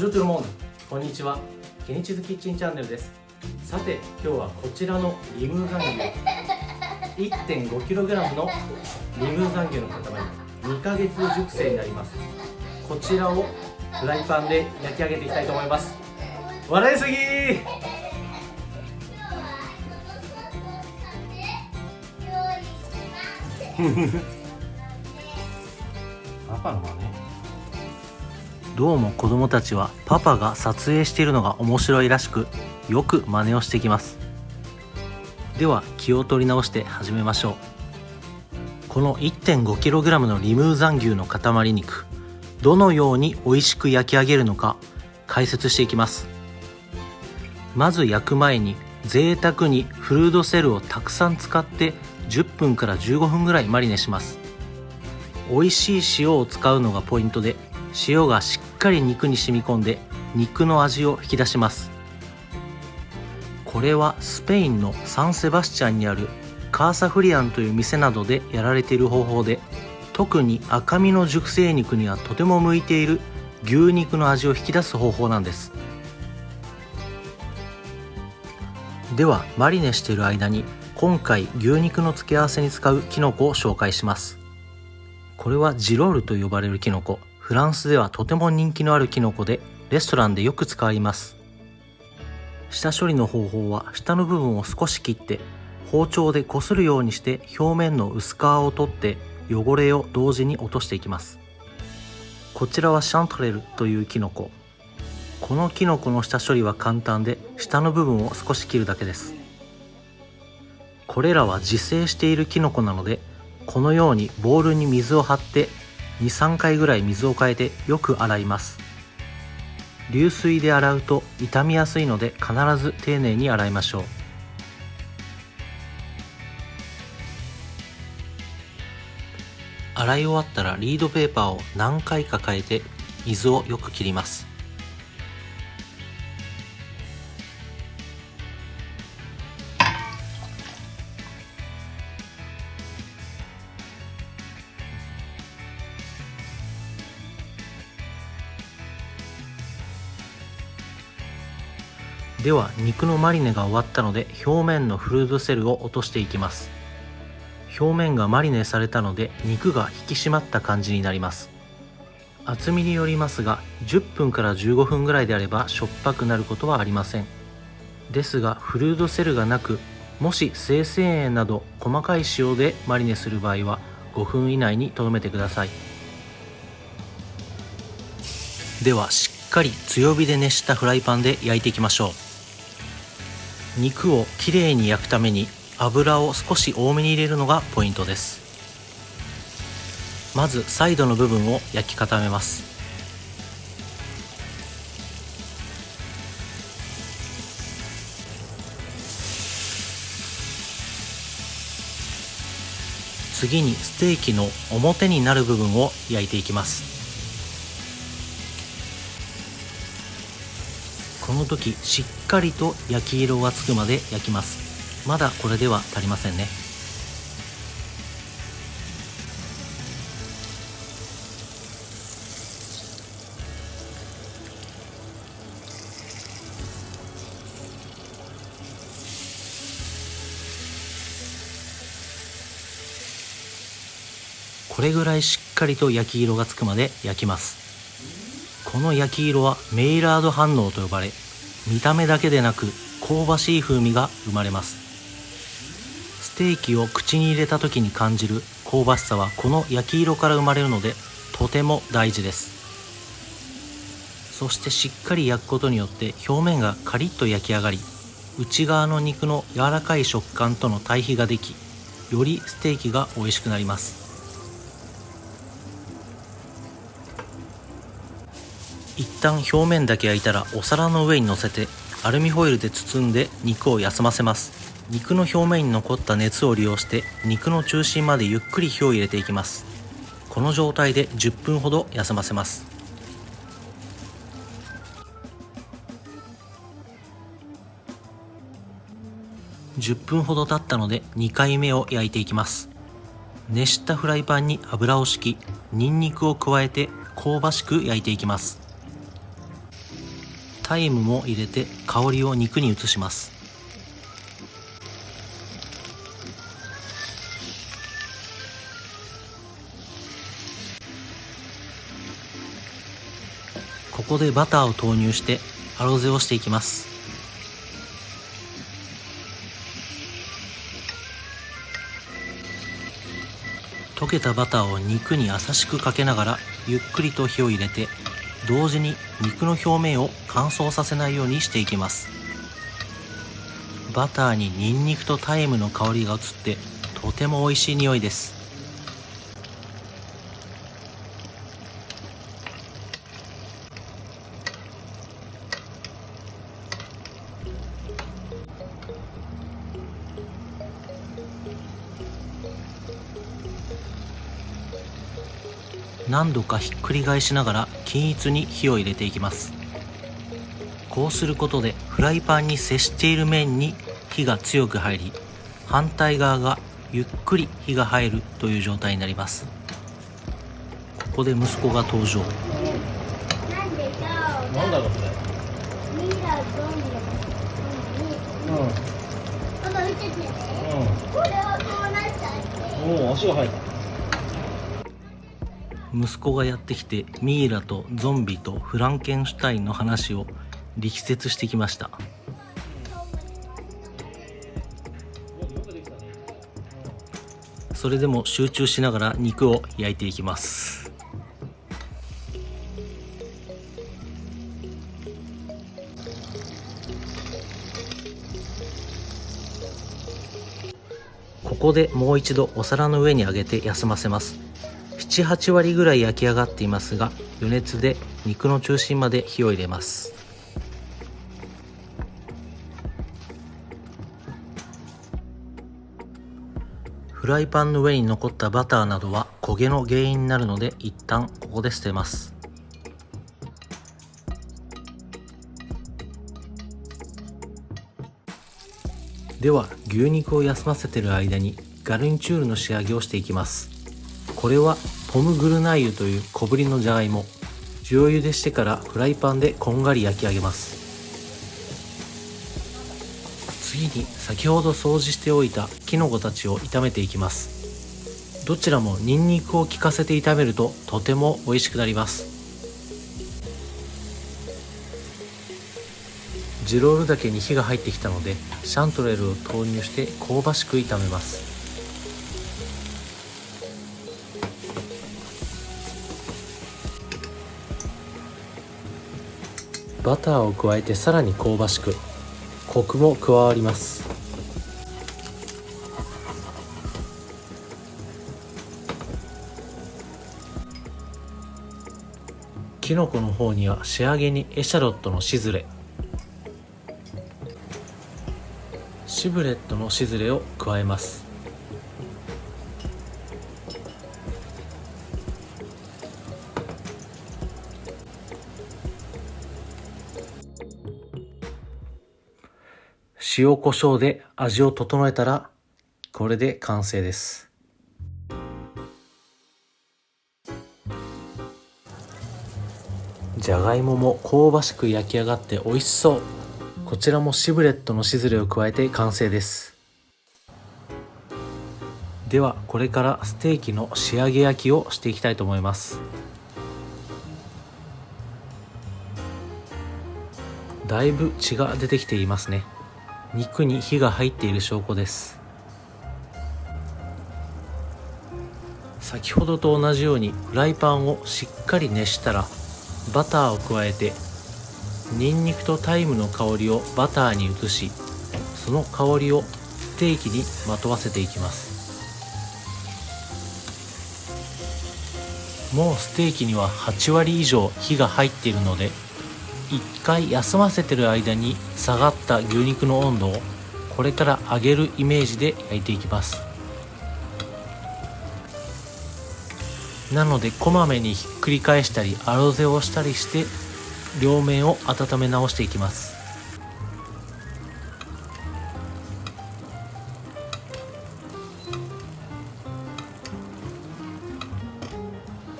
ンジュールトゥルモンド、こんにちは。ケニチズキッチンチャンネルです。さて、今日はこちらのリムーザン牛 1.5kg のリムーザン牛の塊2ヶ月熟成になります。こちらをフライパンで焼き上げていきたいと思います。笑いすぎーパパの真似。どうも子供たちはパパが撮影しているのが面白いらしく、よく真似をしてきます。では気を取り直して始めましょう。この 1.5kg のリムーザン牛の塊肉、どのように美味しく焼き上げるのか解説していきます。まず焼く前に贅沢にフルードセルをたくさん使って10分から15分ぐらいマリネします。美味しい塩を使うのがポイントで、塩がしっかり肉に染み込んで肉の味を引き出します。これはスペインのサンセバスチャンにあるカーサフリアンという店などでやられている方法で、特に赤身の熟成肉にはとても向いている牛肉の味を引き出す方法なんです。ではマリネしている間に今回牛肉の付け合わせに使うキノコを紹介します。これはジロールと呼ばれるキノコ。フランスではとても人気のあるキノコで、レストランでよく使われます。下処理の方法は、下の部分を少し切って包丁でこするようにして表面の薄皮を取って汚れを同時に落としていきます。こちらはシャントレルというキノコ。このキノコの下処理は簡単で、下の部分を少し切るだけです。これらは自生しているキノコなので、このようにボウルに水を張って 2,3 回ぐらい水を変えてよく洗います。流水で洗うと傷みやすいので、必ず丁寧に洗いましょう。洗い終わったらリードペーパーを何回か変えて水をよく切ります。では肉のマリネが終わったので、表面のフルードセルを落としていきます。表面がマリネされたので肉が引き締まった感じになります。厚みによりますが、10分から15分ぐらいであればしょっぱくなることはありません。ですがフルードセルがなく、もし生鮮塩など細かい塩でマリネする場合は5分以内にとどめてください。ではしっかり強火で熱したフライパンで焼いていきましょう。肉をきれいに焼くために油を少し多めに入れるのがポイントです。まずサイドの部分を焼き固めます。次にステーキの表になる部分を焼いていきます。この時しっかりと焼き色がつくまで焼きます。まだこれでは足りませんね。これぐらいしっかりと焼き色がつくまで焼きます。この焼き色はメイラード反応と呼ばれ、見た目だけでなく香ばしい風味が生まれます。ステーキを口に入れた時に感じる香ばしさはこの焼き色から生まれるので、とても大事です。そしてしっかり焼くことによって表面がカリッと焼き上がり、内側の肉の柔らかい食感との対比ができ、よりステーキが美味しくなります。一旦表面だけ焼いたら、お皿の上に乗せてアルミホイルで包んで肉を休ませます。肉の表面に残った熱を利用して肉の中心までゆっくり火を入れていきます。この状態で10分ほど休ませます。10分ほど経ったので2回目を焼いていきます。熱したフライパンに油を敷き、ニンニクを加えて香ばしく焼いていきます。タイムも入れて香りを肉に移します。ここでバターを投入してアロゼをしていきます。溶けたバターを肉に優しくかけながらゆっくりと火を入れて、同時に肉の表面を乾燥させないようにしていきます。バターにニンニクとタイムの香りが移ってとても美味しい匂いです。何度かひっくり返しながら均一に火を入れていきます。こうすることでフライパンに接している面に火が強く入り、反対側がゆっくり火が入るという状態になります。ここで息子が登場。なんだろうこれ。ミイラゾンビ。これはこうなっちゃって。おお、足が入った。息子がやってきてミイラとゾンビとフランケンシュタインの話を力説してきました。それでも集中しながら肉を焼いていきます。ここでもう一度お皿の上に上げて休ませます。7、8割ぐらい焼き上がっていますが、余熱で肉の中心まで火を入れます。フライパンの上に残ったバターなどは焦げの原因になるので、一旦ここで捨てます。では牛肉を休ませている間にガルニチュールの仕上げをしていきます。これはポムグルナイユという小ぶりのじゃがいも。塩茹でしてからフライパンでこんがり焼き上げます。次に先ほど掃除しておいたキノコたちを炒めていきます。どちらもニンニクを効かせて炒めるととても美味しくなります。ジロール茸に火が入ってきたのでシャントレルを投入して香ばしく炒めます。バターを加えてさらに香ばしく、コクも加わります。きのこの方には仕上げにエシャロットのシズレ、シブレットのシズレを加えます。塩コショウで味を整えたらこれで完成です。じゃがいもも香ばしく焼き上がって美味しそう。こちらもシブレットのシズレを加えて完成です。ではこれからステーキの仕上げ焼きをしていきたいと思います。だいぶ血が出てきていますね。肉に火が入っている証拠です。先ほどと同じようにフライパンをしっかり熱したらバターを加えて、ニンニクとタイムの香りをバターに移し、その香りをステーキにまとわせていきます。もうステーキには8割以上火が入っているので、一回休ませてる間に下がった牛肉の温度をこれから上げるイメージで焼いていきます。なのでこまめにひっくり返したりアロゼをしたりして両面を温め直していきます。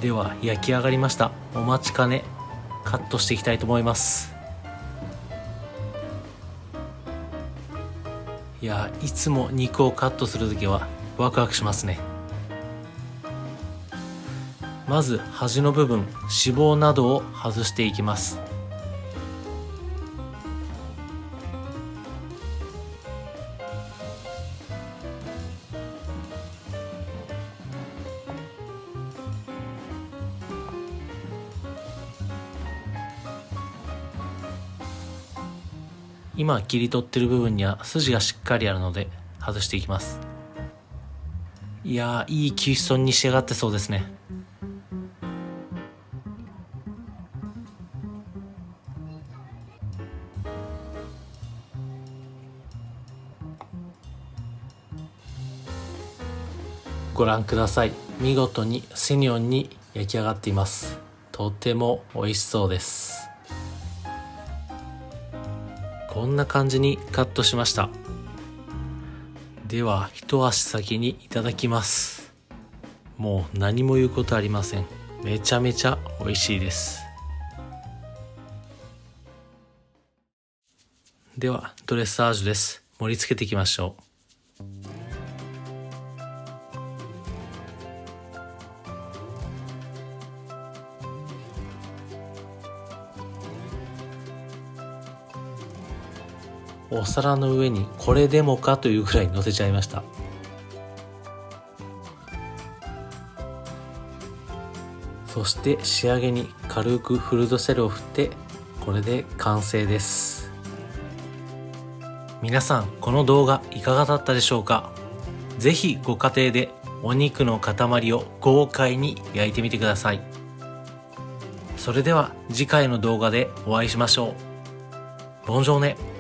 では焼き上がりました。お待ちかねカットしていきたいと思います。いや、いつも肉をカットするときはワクワクしますね。まず端の部分、脂肪などを外していきます。今切り取ってる部分には筋がしっかりあるので外していきます。いやー、いい牛脂に仕上がってそうですね。ご覧ください。見事にセニョンに焼き上がっています。とても美味しそうです。こんな感じにカットしました。では一足先にいただきます。もう何も言うことありません。めちゃめちゃ美味しいです。ではドレッサージュです。盛り付けていきましょう。お皿の上にこれでもかというぐらい乗せちゃいました。そして仕上げに軽くフルドセルを振って、これで完成です。皆さん、この動画いかがだったでしょうか？ぜひご家庭でお肉の塊を豪快に焼いてみてください。それでは次回の動画でお会いしましょう。ボンジョーネ。